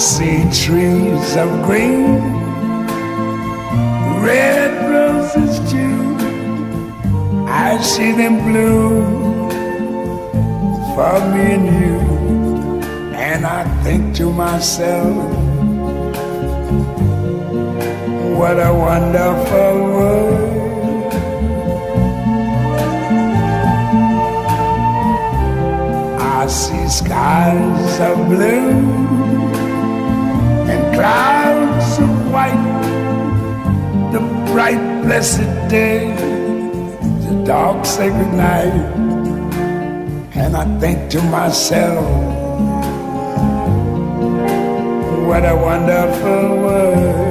see trees of green, red roses too. I see them bloom for me and you. And I think to myself, what a wonderful world. I see skies of blue and clouds of white, the bright blessed day, the dark sacred night. And I think to myself, what a wonderful world.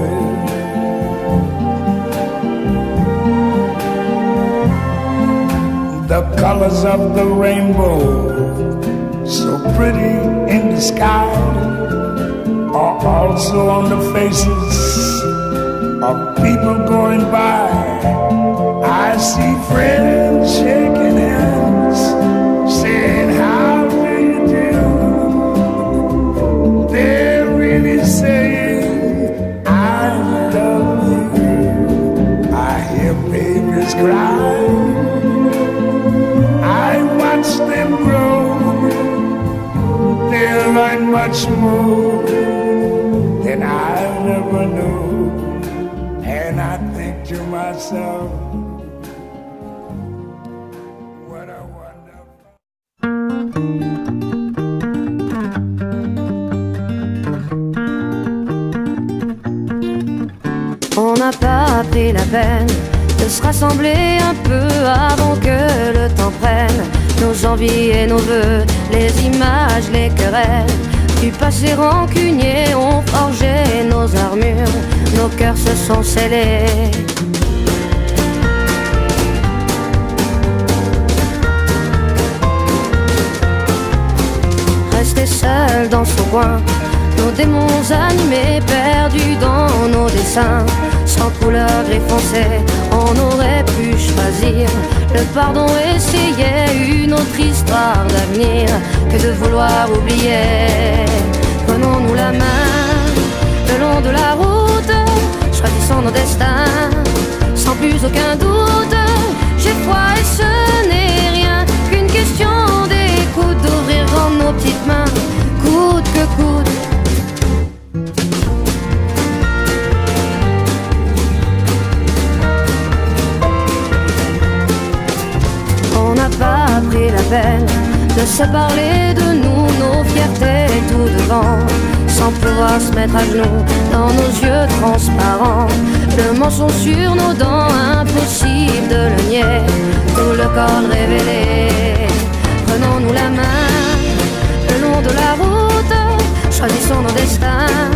The colors of the rainbow, so pretty in the sky, are also on the faces of people going by. I see friends shaking hands, saying how do you do. They're really saying I love you. I hear babies cry, I watch them grow. They'll learn much more than I'll ever know. And I think to myself, what a wonderful. On n'a pas pris la peine de se rassembler un peu avant que le temps prenne nos envies et nos vœux, les images, les querelles du passé rancunier ont forgé nos armures, nos cœurs se sont scellés. Rester seul dans son coin, nos démons animés, perdus dans nos dessins, sans couleur gris foncé, on aurait pu choisir le pardon, essayer une autre histoire d'avenir que de vouloir oublier. Prenons-nous la main le long de la route, choisissons nos destins sans plus aucun doute. J'ai foi et ce n'est rien qu'une question d'écoute, d'ouvrir grand nos petites mains, coûte que coûte. On n'a pas pris la peine de se parler de nous, nos fiertés tout devant, sans pouvoir se mettre à genoux dans nos yeux transparents. Le mensonge sur nos dents, impossible de le nier, tout le corps révélé. Prenons-nous la main le long de la route, choisissons nos destins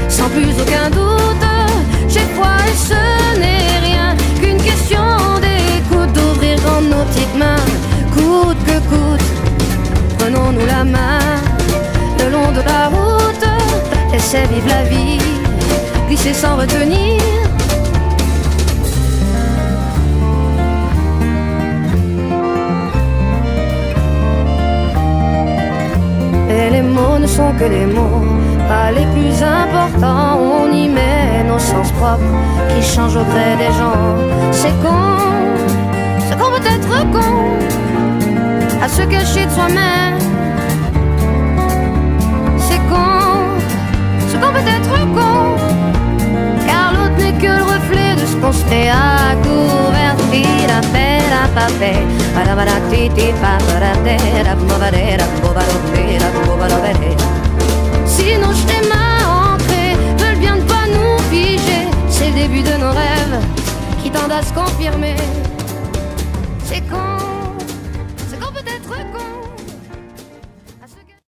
sans plus aucun doute. J'ai foi et ce n'est rien qu'une question d'écoute, d'ouvrir grand nos petites mains, coûte que coûte. Prenons-nous la main le long de la route, laissez vivre la vie, glisser sans retenir. Et les mots ne sont que des mots, pas les plus importants. On y met nos sens propres qui changent au gré des gens. C'est qu'on peut être con à se cacher de soi-même. C'est qu'on peut être con, car l'autre n'est que le reflet de ce qu'on se fait à couvert. Si nos schémas ancrés veulent bien ne pas nous figer, c'est le début de nos rêves qui tendent à se confirmer. C'est qu'on peut être con.